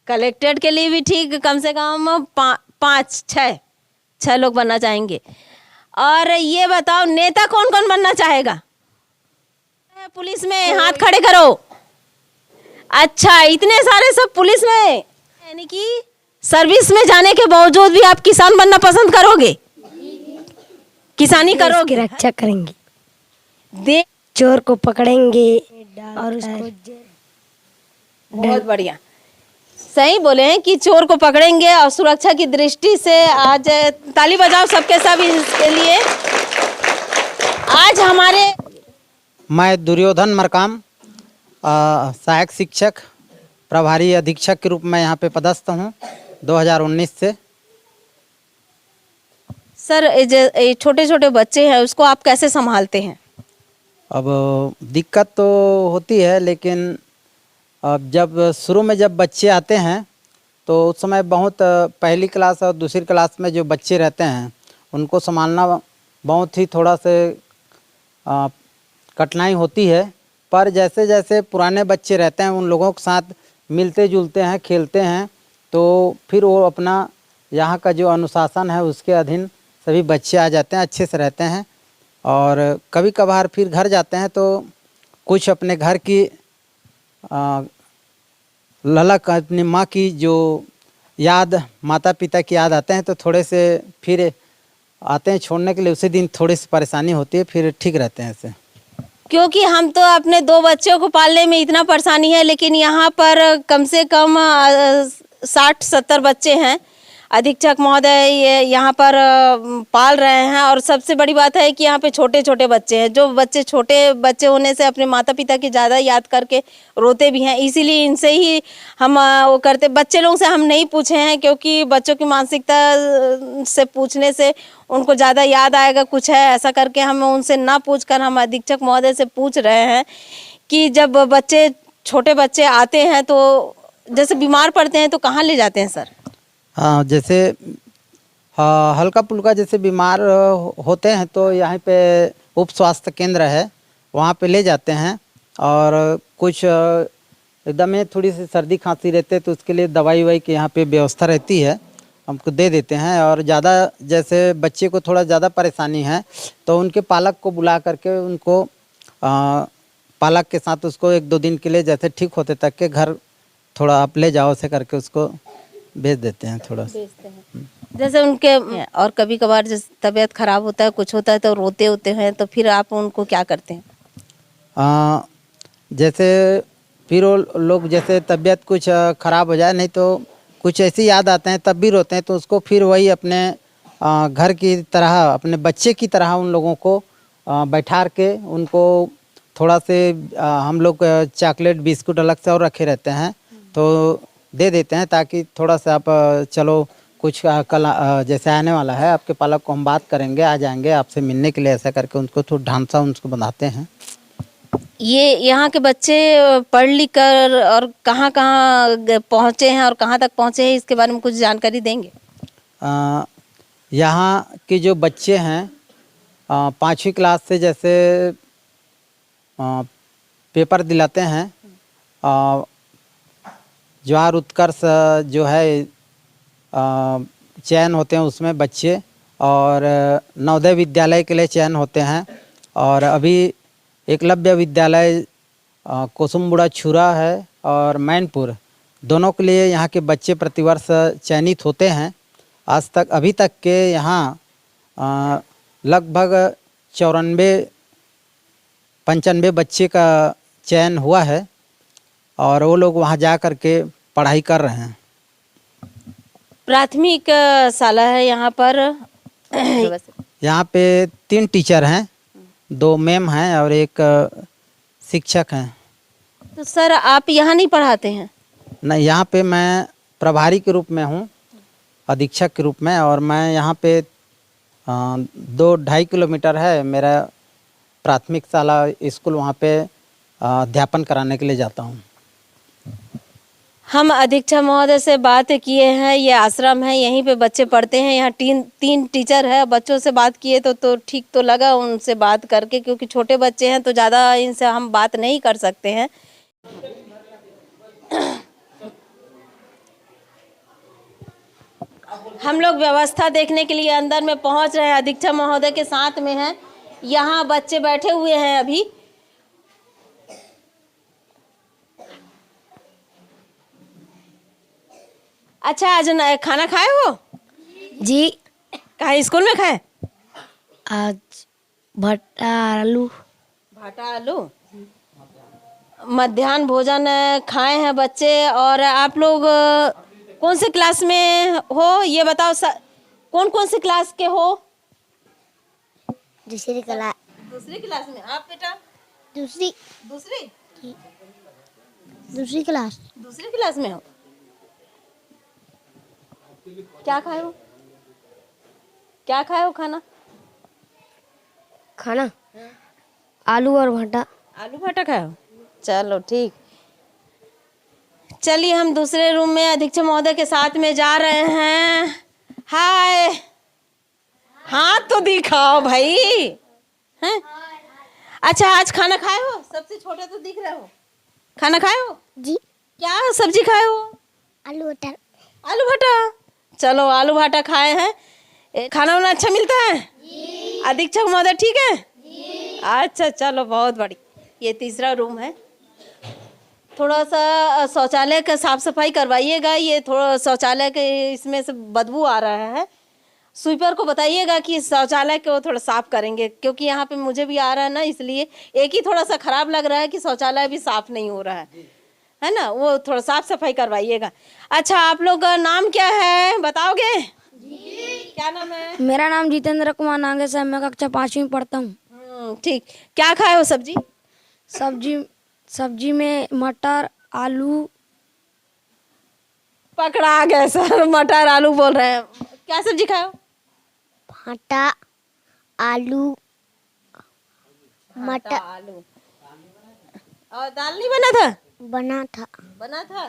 Collected के लिए भी ठीक, कम से कम 5-6 लोग बनना चाहेंगे। और ये बताओ नेता कौन कौन बनना चाहेगा? पुलिस में हाथ खड़े करो। अच्छा, इतने सारे सब पुलिस में, यानी कि सर्विस में जाने के बावजूद भी आप किसान बनना पसंद करोगे? किसानी करोगे? रक्षा करेंगे, दे चोर को पकड़ेंगे और उसको बहुत बढ़िया, सही बोले हैं कि चोर को पकड़ेंगे और सुरक्षा की दृष्टि से आज ताली बजाओ सबके सब इसके लिए। आज हमारे मैं दुर्योधन मरकाम सहायक शिक्षक प्रभारी अधीक्षक के रूप में यहाँ पे पदस्थ हूँ 2019 से। सर, छोटे छोटे बच्चे हैं, उसको आप कैसे संभालते हैं? अब दिक्कत तो होती है, लेकिन अब जब शुरू में जब बच्चे आते हैं तो उस समय बहुत पहली क्लास और दूसरी क्लास में जो बच्चे रहते हैं उनको संभालना बहुत ही थोड़ा से कठिनाई होती है। पर जैसे जैसे पुराने बच्चे रहते हैं उन लोगों के साथ मिलते जुलते हैं, खेलते हैं, तो फिर वो अपना यहाँ का जो अनुशासन है उसके अधीन सभी बच्चे आ जाते हैं, अच्छे से रहते हैं। और कभी कभार फिर घर जाते हैं तो कुछ अपने घर की ललक, अपनी माँ की जो याद, माता पिता की याद आते हैं तो थोड़े से फिर आते हैं छोड़ने के लिए। उसी दिन थोड़ी सी परेशानी होती है, फिर ठीक रहते हैं ऐसे। क्योंकि हम तो अपने 2 बच्चों को पालने में इतना परेशानी है, लेकिन यहाँ पर कम से कम 60-70 बच्चे हैं। अधीक्षक महोदय ये यहाँ पर पाल रहे हैं। और सबसे बड़ी बात है कि यहाँ पे छोटे छोटे बच्चे हैं, जो बच्चे छोटे बच्चे होने से अपने माता पिता की ज़्यादा याद करके रोते भी हैं। इसीलिए इनसे ही हम वो करते। बच्चे लोगों से हम नहीं पूछे हैं, क्योंकि बच्चों की मानसिकता से पूछने से उनको ज़्यादा याद आएगा कुछ है, ऐसा करके हम उनसे ना पूछ कर हम अधीक्षक महोदय से पूछ रहे हैं कि जब बच्चे, छोटे बच्चे आते हैं तो जैसे बीमार पड़ते हैं तो कहाँ ले जाते हैं सर? हाँ, जैसे हल्का पुल्का जैसे बीमार होते हैं तो यहाँ पे उप स्वास्थ्य केंद्र है, वहाँ पे ले जाते हैं। और कुछ एकदम में थोड़ी सी सर्दी खांसी रहते तो उसके लिए दवाई वाई की यहाँ पे व्यवस्था रहती है, हमको दे देते हैं। और ज़्यादा जैसे बच्चे को थोड़ा ज़्यादा परेशानी है तो उनके पालक को बुला करके उनको पालक के साथ उसको 1-2 दिन के लिए जैसे ठीक होते तक के घर थोड़ा आप ले जाओ से करके उसको भेज देते हैं थोड़ा सा। जैसे उनके, और कभी कभार जैसे तबीयत खराब होता है, कुछ होता है तो रोते होते हैं, तो फिर आप उनको क्या करते हैं? जैसे फिर वो लोग जैसे तबीयत कुछ ख़राब हो जाए, नहीं तो कुछ ऐसी याद आते हैं तब भी रोते हैं, तो उसको फिर वही अपने घर की तरह, अपने बच्चे की तरह उन लोगों को बैठा के उनको थोड़ा से हम लोग चॉकलेट बिस्कुट अलग से और रखे रहते हैं तो दे देते हैं, ताकि थोड़ा सा आप चलो कुछ कल जैसे आने वाला है आपके पालक को हम बात करेंगे, आ जाएंगे आपसे मिलने के लिए, ऐसा करके उनको थोड़ा ढांचा उनको बनाते हैं। ये यहाँ के बच्चे पढ़ लिख कर और कहाँ कहाँ पहुँचे हैं और कहाँ तक पहुँचे हैं, इसके बारे में कुछ जानकारी देंगे? यहाँ के जो बच्चे हैं 5वीं क्लास से जैसे पेपर दिलाते हैं, जवाहर उत्कर्ष जो है चयन होते हैं उसमें बच्चे, और नवोदय विद्यालय के लिए चयन होते हैं। और अभी एकलव्य विद्यालय कोसुम्बुड़ा छुरा है और मैनपुर, दोनों के लिए यहाँ के बच्चे प्रतिवर्ष चयनित होते हैं। आज तक अभी तक के यहाँ लगभग 94-95 बच्चे का चयन हुआ है और वो लोग वहाँ जा कर के पढ़ाई कर रहे हैं। प्राथमिक शाला है यहाँ पर। यहाँ पे 3 टीचर हैं, 2 मैम हैं और 1 शिक्षक हैं। तो सर आप यहाँ नहीं पढ़ाते हैं? नहीं, यहाँ पे मैं प्रभारी के रूप में हूँ, अधीक्षक के रूप में। और मैं यहाँ पे 2-2.5 किलोमीटर है मेरा प्राथमिक शाला स्कूल, वहाँ पे अध्यापन कराने के लिए जाता हूँ। हम अधीक्षक महोदय से बात किए हैं, ये आश्रम है, यहीं पे बच्चे पढ़ते हैं। यहाँ 3 टीचर है। बच्चों से बात किए तो ठीक तो लगा उनसे बात करके, क्योंकि छोटे बच्चे हैं तो ज़्यादा इनसे हम बात नहीं कर सकते हैं। हम लोग व्यवस्था देखने के लिए अंदर में पहुंच रहे हैं, अधीक्षक महोदय के साथ में हैं। यहाँ बच्चे बैठे हुए हैं अभी। अच्छा, आज खाना खाए हो? जी। कहाँ स्कूल में खाए? आज भट्टा आलू। भाटा आलू मध्याह्न भोजन खाए हैं बच्चे। और आप लोग कौन से क्लास में हो ये बताओ। कौन कौन से क्लास के हो? दूसरी क्लास। दूसरी क्लास में। आप बेटा? दूसरी दूसरी दूसरी क्लास। दूसरी क्लास में हो। क्या खाए हो? क्या खाए हो खाना? खाना आलू और भट्टा। आलू भाटा खाए हो? चलो ठीक। चलिए हम दूसरे रूम में अधीक्षक महोदय के साथ में जा रहे हैं। हाय, हाथ तो दिखाओ भाई। हैं? अच्छा, आज खाना खाए हो? सबसे छोटे तो दिख रहे हो। खाना खाए हो? जी। क्या सब्जी खाए हो? आलू मटर। आलू भाटा। चलो आलू भाटा खाए हैं। खाना वाना अच्छा मिलता है? अधीक्षक महोदय ठीक है? अच्छा चलो, बहुत बड़ी। ये तीसरा रूम है। थोड़ा सा शौचालय का साफ सफाई करवाइएगा। ये थोड़ा शौचालय के इसमें से बदबू आ रहा है। स्वीपर को बताइएगा कि शौचालय को थोड़ा साफ करेंगे, क्योंकि यहाँ पे मुझे भी आ रहा है ना, इसलिए एक ही थोड़ा सा खराब लग रहा है कि शौचालय भी साफ नहीं हो रहा है ना। वो थोड़ा साफ सफाई करवाइएगा। अच्छा, आप लोग का नाम क्या है बताओगे? क्या नाम है? मेरा नाम जितेंद्र कुमार नागेश है। मैं कक्षा 5वीं में पढ़ता हूँ। ठीक। क्या खाए हो सब्जी? सब्जी में मटर आलू। पकड़ा गए सर, मटर आलू बोल रहे हैं। क्या सब्जी खाए हो? भट्टा आलू मटर। आलू और दाल नहीं बना था? बना था। बना था।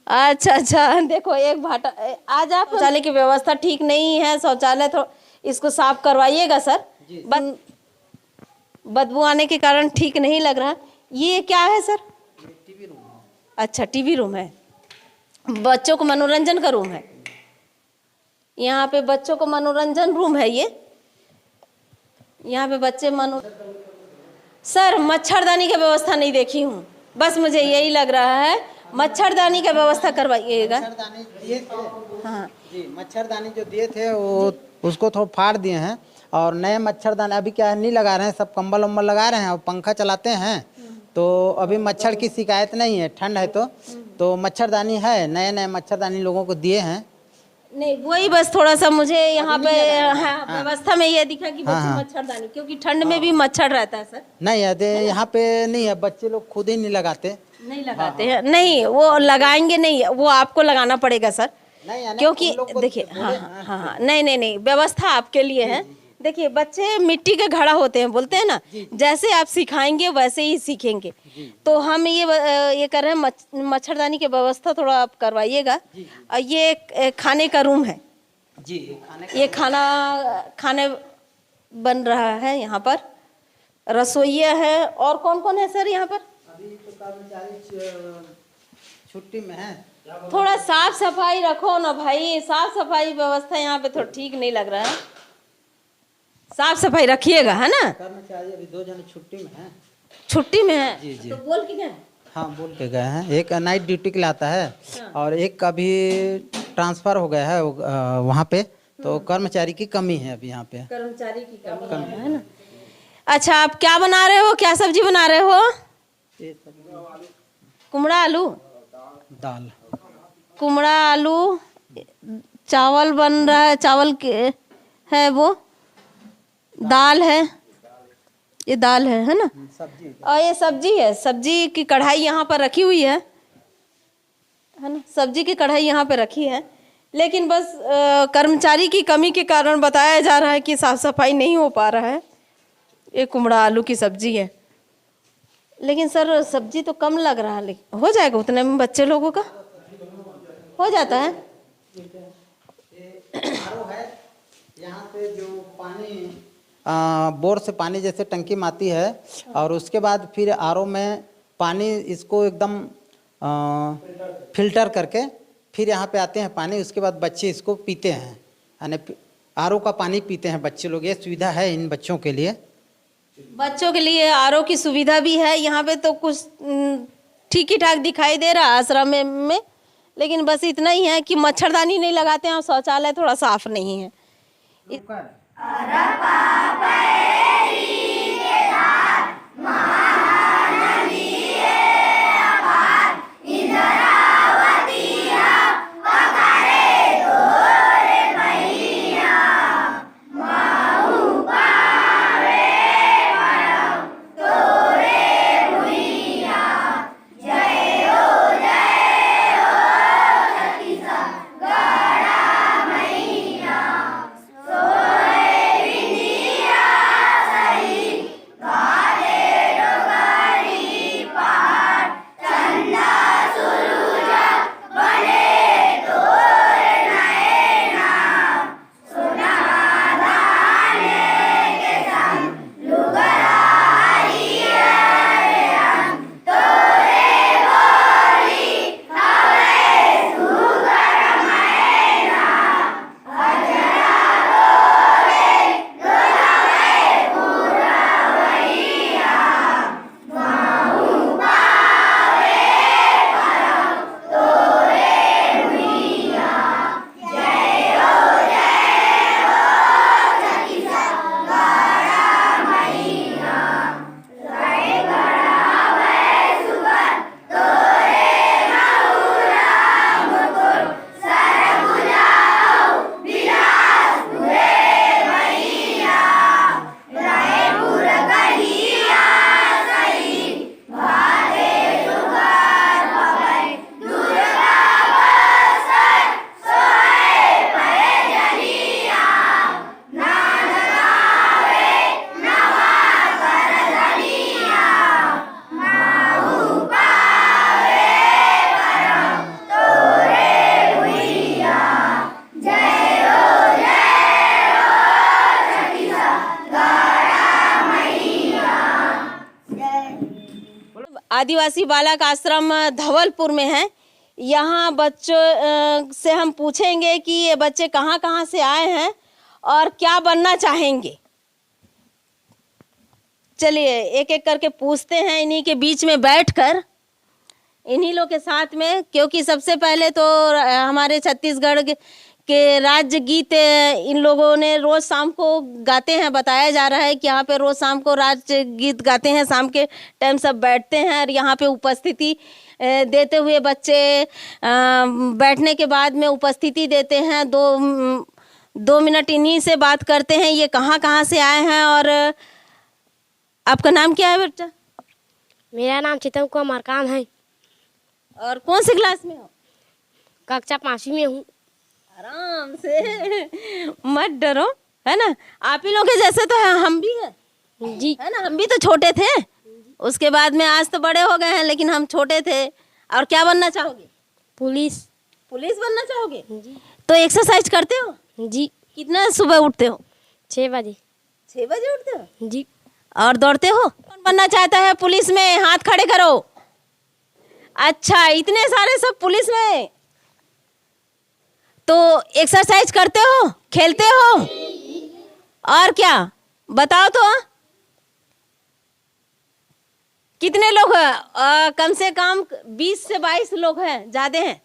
अच्छा अच्छा, देखो एक भाटा। आज आप शौचालय की व्यवस्था ठीक नहीं है, शौचालय तो इसको साफ करवाइएगा सर। बदबू आने के कारण ठीक नहीं लग रहा। ये क्या है सर? टीवी रूम है। अच्छा, टीवी रूम है। बच्चों को मनोरंजन का रूम है। यहाँ पे बच्चों को मनोरंजन रूम है ये। यहाँ पे बच्चे सर, मच्छरदानी की व्यवस्था नहीं देखी हूँ, बस मुझे यही लग रहा है। मच्छरदानी की व्यवस्था करवाइएगा। मच्छरदानी दिए थे। हाँ जी, मच्छरदानी जो दिए थे वो उसको थोड़ा फाड़ दिए हैं और नए मच्छरदानी अभी क्या है नहीं लगा रहे हैं। सब कंबल उम्बल लगा रहे हैं और पंखा चलाते हैं, तो अभी मच्छर की शिकायत नहीं है। ठंड है तो मच्छरदानी है। नए नए मच्छरदानी लोगों को दिए हैं। नहीं, वही बस थोड़ा सा मुझे यहाँ पे व्यवस्था में ये दिखा कि बच्चे मच्छरदानी, क्योंकि ठंड में भी मच्छर रहता है सर। नहीं है, यहाँ पे नहीं है। बच्चे लोग खुद ही नहीं लगाते। नहीं लगाते हैं? नहीं, वो लगाएंगे नहीं, वो आपको लगाना पड़ेगा सर। नहीं, क्योंकि देखिए, हाँ, नहीं, व्यवस्था आपके लिए है। देखिए, बच्चे मिट्टी के घड़ा होते हैं, बोलते हैं ना, जैसे आप सिखाएंगे वैसे ही सीखेंगे। तो हम ये कर रहे हैं, मच्छरदानी की व्यवस्था थोड़ा आप करवाइएगा। ये खाने का रूम है जी। ये खाने बन रहा है यहाँ पर। रसोइया है। और कौन कौन है सर यहाँ पर? अभी तो कर्मचारी छुट्टी में है। थोड़ा साफ सफाई रखो ना भाई। साफ सफाई व्यवस्था यहाँ पे थोड़ा ठीक नहीं लग रहा है। साफ सफाई रखिएगा, है ना। कर्मचारी अभी 2 जने छुट्टी में हैं। छुट्टी में है? जी जी। तो बोल के गए? हाँ, बोल के गए हैं। एक नाइट ड्यूटी के लिए आता है और एक का भी ट्रांसफर हो गया है वहाँ पे। तो कर्मचारी की कमी है अभी यहाँ पे। कर्मचारी की कमी है ना। अच्छा, आप क्या बना रहे हो? क्या सब्जी बना रहे हो? कुमड़ा आलू दाल। कुमड़ा आलू। चावल बन रहा है। चावल के है वो। दाल है। ये दाल है ना। सब्जी। और ये सब्जी है। सब्जी की कढ़ाई यहाँ पर रखी हुई है ना। सब्जी की कढ़ाई यहाँ पे रखी है, लेकिन बस कर्मचारी की कमी के कारण बताया जा रहा है कि साफ सफाई नहीं हो पा रहा है। ये कुमड़ा आलू की सब्जी है, लेकिन सर सब्जी तो कम लग रहा है। लेकिन हो जाएगा उतने में, बच्चे लोगों का हो जाता है। आरओ है यहाँ पे जो पानी बोर से पानी जैसे टंकी में आती है और उसके बाद फिर आरओ में पानी इसको एकदम फिल्टर करके फिर यहाँ पे आते हैं पानी, उसके बाद बच्चे इसको पीते हैं, यानी आरओ का पानी पीते हैं बच्चे लोग। ये सुविधा है इन बच्चों के लिए। बच्चों के लिए आरओ की सुविधा भी है यहाँ पे। तो कुछ ठीक ही ठाक दिखाई दे रहा है आश्रम में, लेकिन बस इतना ही है कि मच्छरदानी नहीं लगाते हैं और शौचालय थोड़ा साफ नहीं है। आदिवासी बालक आश्रम धवलपुर में है। यहाँ बच्चों से हम पूछेंगे कि ये बच्चे कहाँ कहाँ से आए हैं और क्या बनना चाहेंगे। चलिए एक एक करके पूछते हैं इन्हीं के बीच में बैठकर, इन्हीं लोग के साथ में। क्योंकि सबसे पहले तो हमारे छत्तीसगढ़ के राज्य गीत इन लोगों ने रोज शाम को गाते हैं। बताया जा रहा है कि यहाँ पे रोज शाम को राज्य गीत गाते हैं। शाम के टाइम सब बैठते हैं और यहाँ पे उपस्थिति देते हुए बच्चे बैठने के बाद में उपस्थिति देते हैं। 2 मिनट इन्हीं से बात करते हैं, ये कहाँ कहाँ से आए हैं। और आपका नाम क्या है बेटा? मेरा नाम चितम कुमार मरकाम है। और कौन सी क्लास में हो? कक्षा 5वीं में हूँ। आराम से मत डरो, है ना। आप ही लोग के जैसे तो है, हम भी हैं जी, है ना। हम भी तो छोटे थे, उसके बाद में आज तो बड़े हो गए हैं, लेकिन हम छोटे थे। और क्या बनना चाहोगे? पुलिस। पुलिस बनना चाहोगे? जी तो एक्सरसाइज करते हो? जी। कितना सुबह उठते हो? 6 बजे। 6 बजे उठते हो? जी। और दौड़ते हो? कौन बनना चाहता है पुलिस में? हाथ खड़े करो। अच्छा, इतने सारे सब पुलिस में। तो एक्सरसाइज करते हो, खेलते हो, और क्या बताओ तो। कितने लोग हैं? कम से कम 20 से 22 लोग हैं, ज्यादा हैं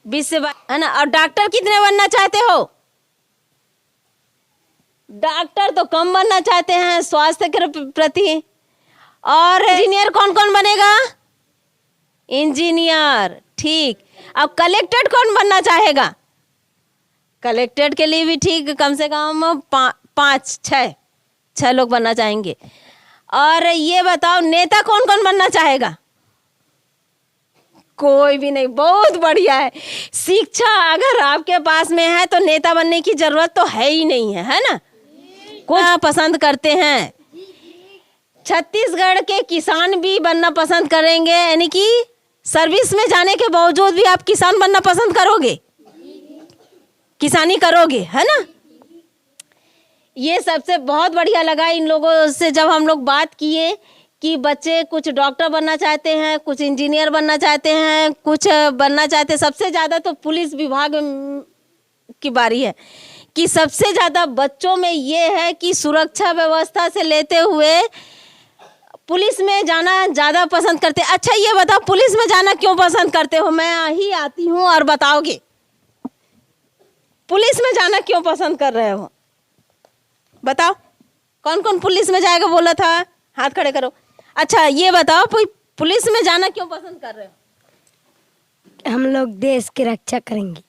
20 से 22, है ना। और डॉक्टर कितने बनना चाहते हो? डॉक्टर तो कम बनना चाहते हैं स्वास्थ्य के प्रति। और इंजीनियर कौन कौन बनेगा? इंजीनियर, ठीक। अब कलेक्टर कौन बनना चाहेगा? कलेक्टर के लिए भी ठीक, कम से कम 5-6 लोग बनना चाहेंगे। और ये बताओ नेता कौन कौन बनना चाहेगा? कोई भी नहीं, बहुत बढ़िया है। शिक्षा अगर आपके पास में है तो नेता बनने की जरूरत तो है ही नहीं है ना। कुछ पसंद करते हैं। छत्तीसगढ़ के किसान भी बनना पसंद करेंगे, यानी कि सर्विस में जाने के बावजूद भी आप किसान बनना पसंद करोगे, किसानी करोगे, है ना। ये सबसे बहुत बढ़िया लगा इन लोगों से जब हम लोग बात किए कि बच्चे कुछ डॉक्टर बनना चाहते हैं, कुछ इंजीनियर बनना चाहते हैं, कुछ बनना चाहते हैं। सबसे ज़्यादा तो पुलिस विभाग की बारी है कि सबसे ज़्यादा बच्चों में ये है कि सुरक्षा व्यवस्था से लेते हुए पुलिस में जाना ज़्यादा पसंद करते हैं। अच्छा ये बताओ, पुलिस में जाना क्यों पसंद करते हो? मैं ही आती हूँ और बताओगे पुलिस में जाना क्यों पसंद कर रहे हो? बताओ, कौन कौन पुलिस में जाएगा बोला था? हाथ खड़े करो। अच्छा ये बताओ, पुलिस में जाना क्यों पसंद कर रहे हो? हम लोग देश की रक्षा करेंगे।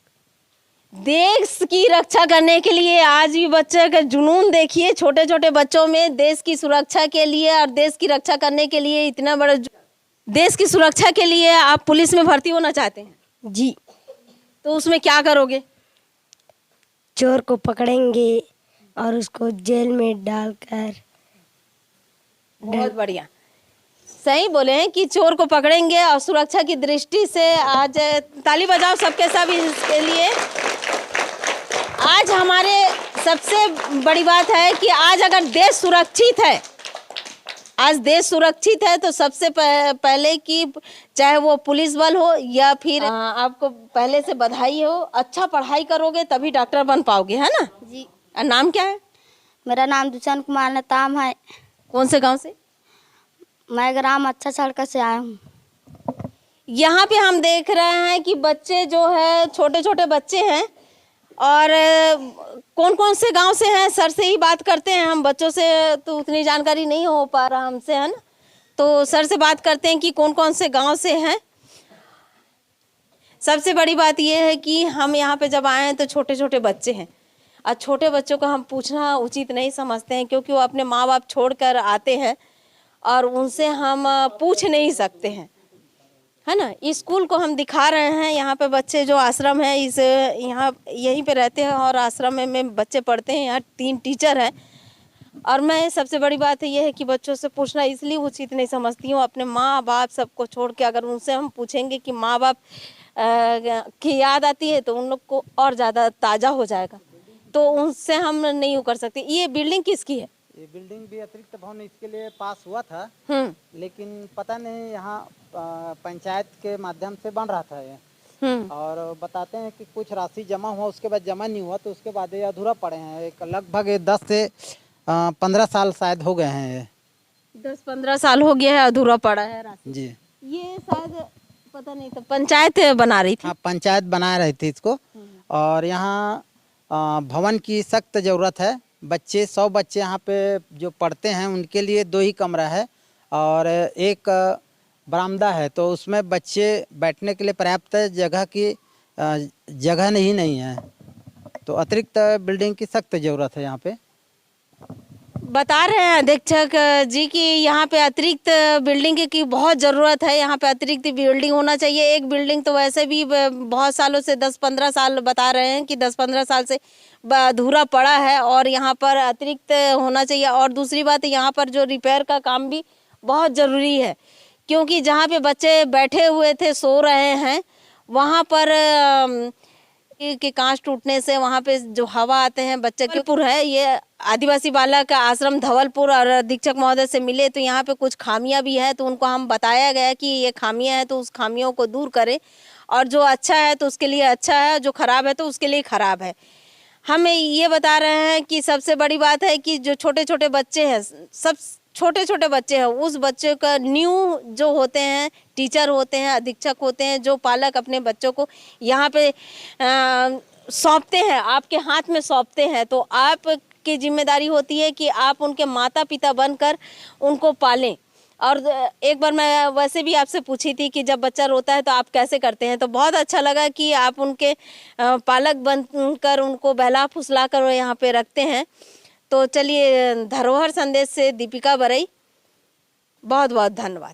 देश की रक्षा करने के लिए आज भी बच्चे का जुनून देखिए, छोटे छोटे बच्चों में देश की सुरक्षा के लिए और देश की रक्षा करने के लिए इतना बड़ा देश की सुरक्षा के लिए आप पुलिस में भर्ती होना चाहते हैं? जी। तो उसमें क्या करोगे? चोर को पकड़ेंगे और उसको जेल में डालकर। बहुत बढ़िया, सही बोले हैं कि चोर को पकड़ेंगे और सुरक्षा की दृष्टि से आज ताली बजाओ सबके सब इसके लिए। आज हमारे सबसे बड़ी बात है कि आज अगर देश सुरक्षित है, आज देश सुरक्षित है तो सबसे पहले कि चाहे वो पुलिस बल हो या फिर आपको पहले से बधाई हो। अच्छा पढ़ाई करोगे तभी डॉक्टर बन पाओगे, है ना जी। नाम क्या है? मेरा नाम दुष्यंत कुमार नेताम है। कौन से गांव से? मैं ग्राम अच्छा सड़क से आया हूँ। यहाँ पे हम देख रहे हैं कि बच्चे जो है छोटे छोटे बच्चे हैं और कौन कौन से गांव से हैं? सर से ही बात करते हैं हम, बच्चों से तो उतनी जानकारी नहीं हो पा रहा हमसे, है ना? तो सर से बात करते हैं कि कौन कौन से गांव से हैं। सबसे बड़ी बात यह है कि हम यहाँ पे जब आए हैं तो छोटे छोटे बच्चे हैं और छोटे बच्चों को हम पूछना उचित नहीं समझते हैं क्योंकि वो अपने माँ बाप छोड़कर आते हैं और उनसे हम पूछ नहीं सकते हैं, है ना? इस स्कूल को हम दिखा रहे हैं। यहाँ पे बच्चे जो आश्रम है इस यहाँ यहीं पे रहते हैं और आश्रम में बच्चे पढ़ते हैं। यहाँ 3 टीचर हैं और मैं सबसे बड़ी बात है ये है कि बच्चों से पूछना इसलिए उचित नहीं समझती हूँ। अपने माँ बाप सबको छोड़ के अगर उनसे हम पूछेंगे कि माँ बाप की याद आती है तो उन लोग को और ज़्यादा ताज़ा हो जाएगा, तो उनसे हम नहीं कर सकते। ये बिल्डिंग किसकी है? ये बिल्डिंग भी अतिरिक्त भवन इसके लिए पास हुआ था, लेकिन पता नहीं यहाँ पंचायत के माध्यम से बन रहा था ये। और बताते हैं कि कुछ राशि जमा हुआ, उसके बाद जमा नहीं हुआ, तो उसके बाद ये अधूरा पड़े हैं। एक लगभग 10 से 15 साल शायद हो गए हैं। ये 10-15 साल हो गया है अधूरा पड़ा है राशि जी। ये शायद पता नहीं, तो पंचायत बना रही थी। हाँ, पंचायत बना रही थी इसको। और यहाँ भवन की सख्त ज़रूरत है। बच्चे 100 बच्चे यहाँ पे जो पढ़ते हैं उनके लिए 2 ही कमरा है और एक बरामदा है, तो उसमें बच्चे बैठने के लिए पर्याप्त जगह की जगह नहीं है, तो अतिरिक्त बिल्डिंग की सख्त ज़रूरत है यहाँ पे। बता रहे हैं अधीक्षक जी कि यहाँ पे अतिरिक्त बिल्डिंग की बहुत ज़रूरत है। यहाँ पे अतिरिक्त बिल्डिंग होना चाहिए। एक बिल्डिंग तो वैसे भी बहुत सालों से 10-15 साल बता रहे हैं कि 10-15 साल से अधूरा पड़ा है और यहाँ पर अतिरिक्त होना चाहिए। और दूसरी बात, यहाँ पर जो रिपेयर का काम भी बहुत ज़रूरी है क्योंकि जहाँ पे बच्चे बैठे हुए थे सो रहे हैं वहाँ पर के कांच टूटने से वहाँ पे जो हवा आते हैं बच्चे धवलपुर है, ये आदिवासी बालक आश्रम धवलपुर, और अधीक्षक महोदय से मिले तो यहाँ पे कुछ खामियां भी है, तो उनको हम बताया गया कि ये खामियां हैं तो उस खामियों को दूर करें और जो अच्छा है तो उसके लिए अच्छा है, जो खराब है तो उसके लिए खराब है। हम ये बता रहे हैं कि सबसे बड़ी बात है कि जो छोटे छोटे बच्चे हैं, सब छोटे छोटे बच्चे हैं, उस बच्चे का न्यू जो होते हैं टीचर होते हैं, अधीक्षक होते हैं, जो पालक अपने बच्चों को यहाँ पे सौंपते हैं, आपके हाथ में सौंपते हैं, तो आपकी जिम्मेदारी होती है कि आप उनके माता पिता बनकर उनको पालें। और एक बार मैं वैसे भी आपसे पूछी थी कि जब बच्चा रोता है तो आप कैसे करते हैं, तो बहुत अच्छा लगा कि आप उनके पालक बनकर उनको बहला फुसला कर यहाँ पे रखते हैं। तो चलिए, धरोहर संदेश से दीपिका बरई, बहुत बहुत धन्यवाद।